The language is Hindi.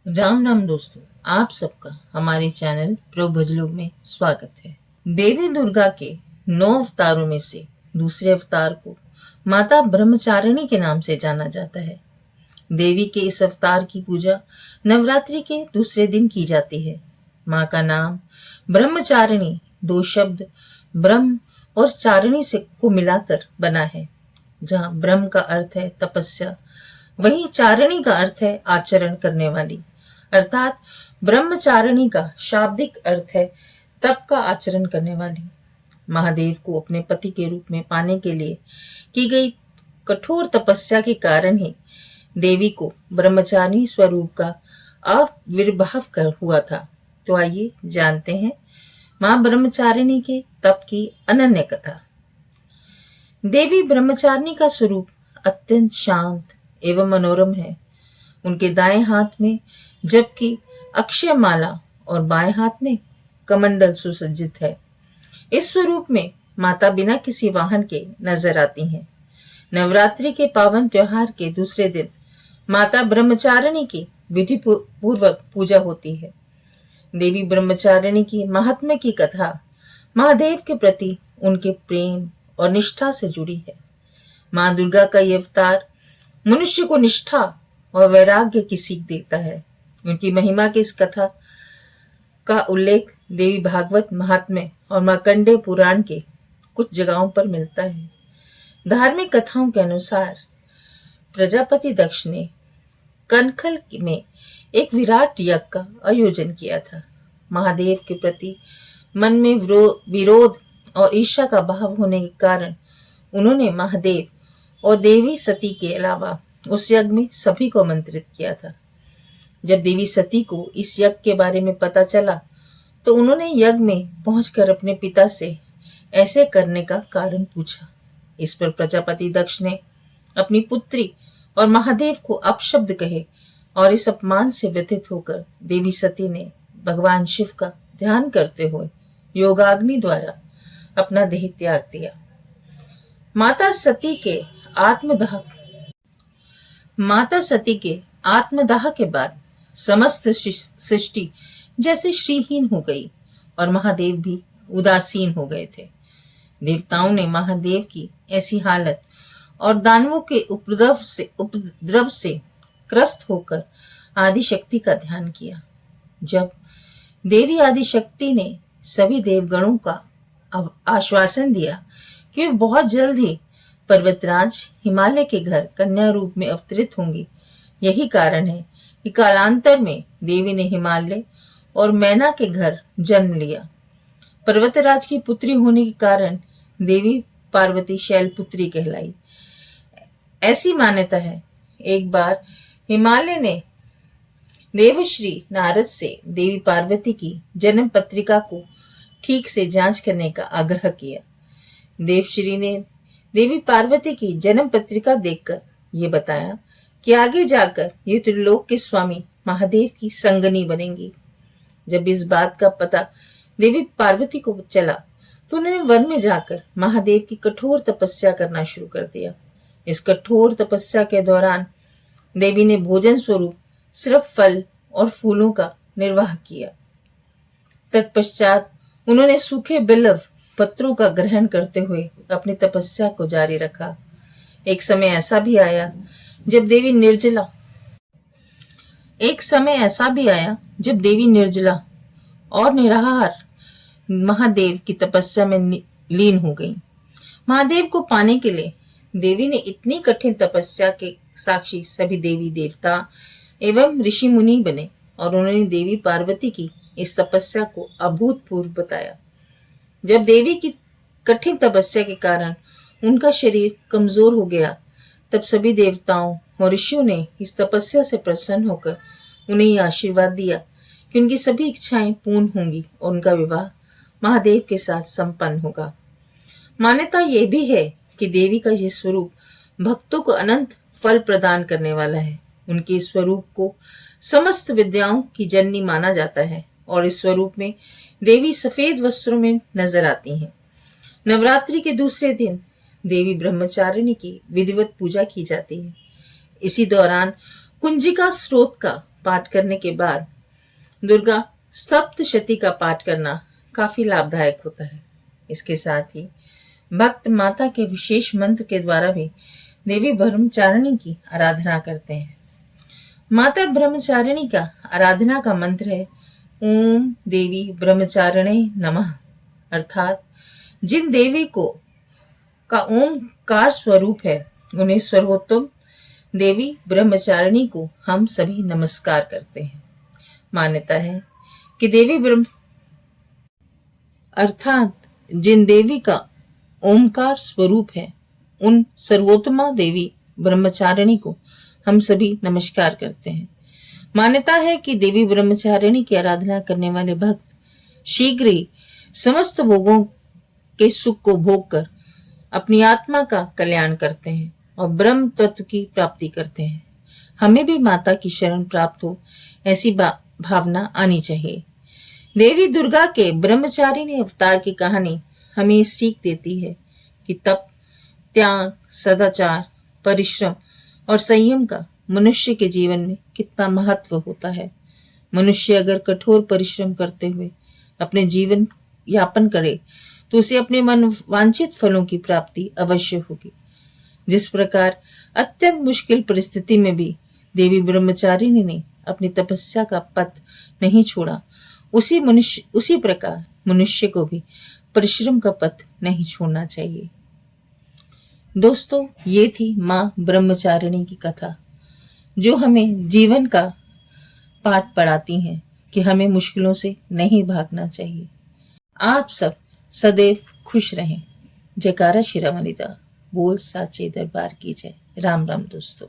राम राम दोस्तों, आप सबका हमारे चैनल प्रभु भजलोक में स्वागत है। देवी दुर्गा के 9 अवतारों में से दूसरे अवतार को माता ब्रह्मचारिणी के नाम से जाना जाता है। देवी के इस अवतार की पूजा नवरात्रि के दूसरे दिन की जाती है। माँ का नाम ब्रह्मचारिणी 2 शब्द ब्रह्म और चारिणी से को मिलाकर बना है। जहाँ ब्रह्म का अर्थ है तपस्या, वहीं चारिणी का अर्थ है आचरण करने वाली, अर्थात ब्रह्मचारिणी का शाब्दिक अर्थ है तप का आचरण करने वाली। महादेव को अपने पति के रूप में पाने के लिए की गई कठोर तपस्या के कारण ही देवी को ब्रह्मचारिणी स्वरूप का आविर्भाव कर हुआ था। तो आइए जानते हैं मां ब्रह्मचारिणी के तप की अनन्य कथा। देवी ब्रह्मचारिणी का स्वरूप अत्यंत शांत एवं मनोरम है। उनके दाएं हाथ में जबकि अक्षय माला और बाएं हाथ में कमंडल सुसज्जित है। इस स्वरूप में माता बिना किसी वाहन के नजर आती हैं। नवरात्रि के पावन त्योहार के दूसरे दिन माता ब्रह्मचारिणी की विधि पूर्वक पूजा होती है। देवी ब्रह्मचारिणी की महात्म्य की कथा महादेव के प्रति उनके प्रेम और निष्ठा से जुड़ी है। मां दुर्गा का यह अवतार मनुष्य को निष्ठा और वैराग्य की सीख देता है। उनकी महिमा की इस कथा का उल्लेख देवी भागवत महात्म्य और मार्कंडेय पुराण के कुछ जगहों पर मिलता है। धार्मिक कथाओं के अनुसार प्रजापति दक्ष ने कनखल में एक विराट यज्ञ का आयोजन किया था। महादेव के प्रति मन में विरोध और ईर्ष्या का भाव होने के कारण उन्होंने महादेव और देवी सती के अलावा उस यज्ञ में सभी को आमंत्रित किया था। जब देवी सती को इस यज्ञ के बारे में पता चला तो उन्होंने यज्ञ में पहुंचकर अपने पिता से ऐसे करने का कारण पूछा। इस पर प्रजापति दक्ष ने अपनी पुत्री और महादेव को अपशब्द कहे और इस अपमान से व्यथित होकर देवी सती ने भगवान शिव का ध्यान करते हुए योगाग्नि द्वारा अपना देह त्याग दिया। माता सती के आत्मदाह के बाद समस्त सृष्टि जैसे श्रीहीन हो गई और महादेव भी उदासीन हो गए थे। देवताओं ने महादेव की ऐसी हालत और दानवों के उपद्रव से त्रस्त होकर आदिशक्ति का ध्यान किया। जब देवी आदिशक्ति ने सभी देवगणों का आश्वासन दिया कि वे बहुत जल्द ही पर्वतराज हिमालय के घर कन्या रूप में अवतरित होंगी, यही कारण है कि कालांतर में देवी ने हिमालय और मैना के घर जन्म लिया। पर्वतराज की पुत्री होने के कारण देवी पार्वती शैलपुत्री कहलाई। ऐसी मान्यता है, एक बार हिमालय ने देवश्री नारद से देवी पार्वती की जन्म पत्रिका को ठीक से जांच करने का आग्रह किया। देवश्री ने देवी पार्वती की जन्म पत्रिका देखकर ये बताया कि आगे जाकर ये त्रिलोक के स्वामी महादेव की संगनी बनेंगी। जब इस बात का पता देवी पार्वती को चला तो उन्होंने वन में जाकर महादेव की कठोर तपस्या करना शुरू कर दिया। इस कठोर तपस्या के दौरान देवी ने भोजन स्वरूप सिर्फ फल और फूलों का निर्वाह किया। तत्पश्चात उन्होंने सूखे बिल्व पत्रों का ग्रहण करते हुए अपनी तपस्या को जारी रखा। एक समय ऐसा भी आया जब देवी निर्जला और निराहार महादेव की तपस्या में लीन हो गई। महादेव को पाने के लिए देवी ने इतनी कठिन तपस्या के साक्षी सभी देवी देवता एवं ऋषि मुनि बने और उन्होंने देवी पार्वती की इस तपस्या को अभूतपूर्व बताया। जब देवी की कठिन तपस्या के कारण उनका शरीर कमजोर हो गया, तब सभी देवताओं और ऋषियों ने इस तपस्या से प्रसन्न होकर उन्हें यह आशीर्वाद दिया कि उनकी सभी इच्छाएं पूर्ण होंगी और उनका विवाह महादेव के साथ संपन्न होगा। मान्यता यह भी है कि देवी का यह स्वरूप भक्तों को अनंत फल प्रदान करने वाला है। उनके स्वरूप को समस्त विद्याओं की जननी माना जाता है और इस स्वरूप में देवी सफेद वस्त्रों में नजर आती हैं। नवरात्रि के दूसरे दिन देवी ब्रह्मचारिणी की विधिवत पूजा की जाती है। इसी दौरान कुंजिका स्रोत का पाठ करने के बाद दुर्गा सप्तशती का पाठ करना काफी लाभदायक होता है। इसके साथ ही भक्त माता के विशेष मंत्र के द्वारा भी देवी ब्रह्मचारिणी की आराधना करते हैं। माता ब्रह्मचारिणी का आराधना का मंत्र है ओम देवी ब्रह्मचारिणे नमः, अर्थात जिन देवी को का ओमकार स्वरूप है उन्हें सर्वोत्तम देवी ब्रह्मचारिणी को हम सभी नमस्कार करते हैं। मान्यता है कि देवी ब्रह्म अर्थात जिन देवी का ओमकार स्वरूप है उन सर्वोत्तमा देवी ब्रह्मचारिणी को हम सभी नमस्कार करते हैं। मान्यता है कि देवी ब्रह्मचारिणी की आराधना करने वाले भक्त शीघ्र ही समस्त भोगों के सुख को भोग कर अपनी आत्मा का कल्याण करते हैं और ब्रह्म तत्व की प्राप्ति करते हैं। हमें भी माता की शरण प्राप्त हो ऐसी भावना आनी चाहिए। देवी दुर्गा के ब्रह्मचारिणी अवतार की कहानी हमें सीख देती है कि तप, त्याग, सदाचार, परिश्रम और संयम का मनुष्य के जीवन में कितना महत्व होता है। मनुष्य अगर कठोर परिश्रम करते हुए अपने जीवन यापन करे तो उसे अपने मन वांछित फलों की प्राप्ति अवश्य होगी। जिस प्रकार अत्यंत मुश्किल परिस्थिति में भी देवी ब्रह्मचारिणी ने अपनी तपस्या का पथ नहीं छोड़ा, उसी प्रकार मनुष्य को भी परिश्रम का पथ नहीं छोड़ना चाहिए। दोस्तों, ये थी माँ ब्रह्मचारिणी की कथा जो हमें जीवन का पाठ पढ़ाती हैं कि हमें मुश्किलों से नहीं भागना चाहिए। आप सब सदैव खुश रहें। जयकारा श्री राम, बोल साचे दरबार की जय। राम राम दोस्तों।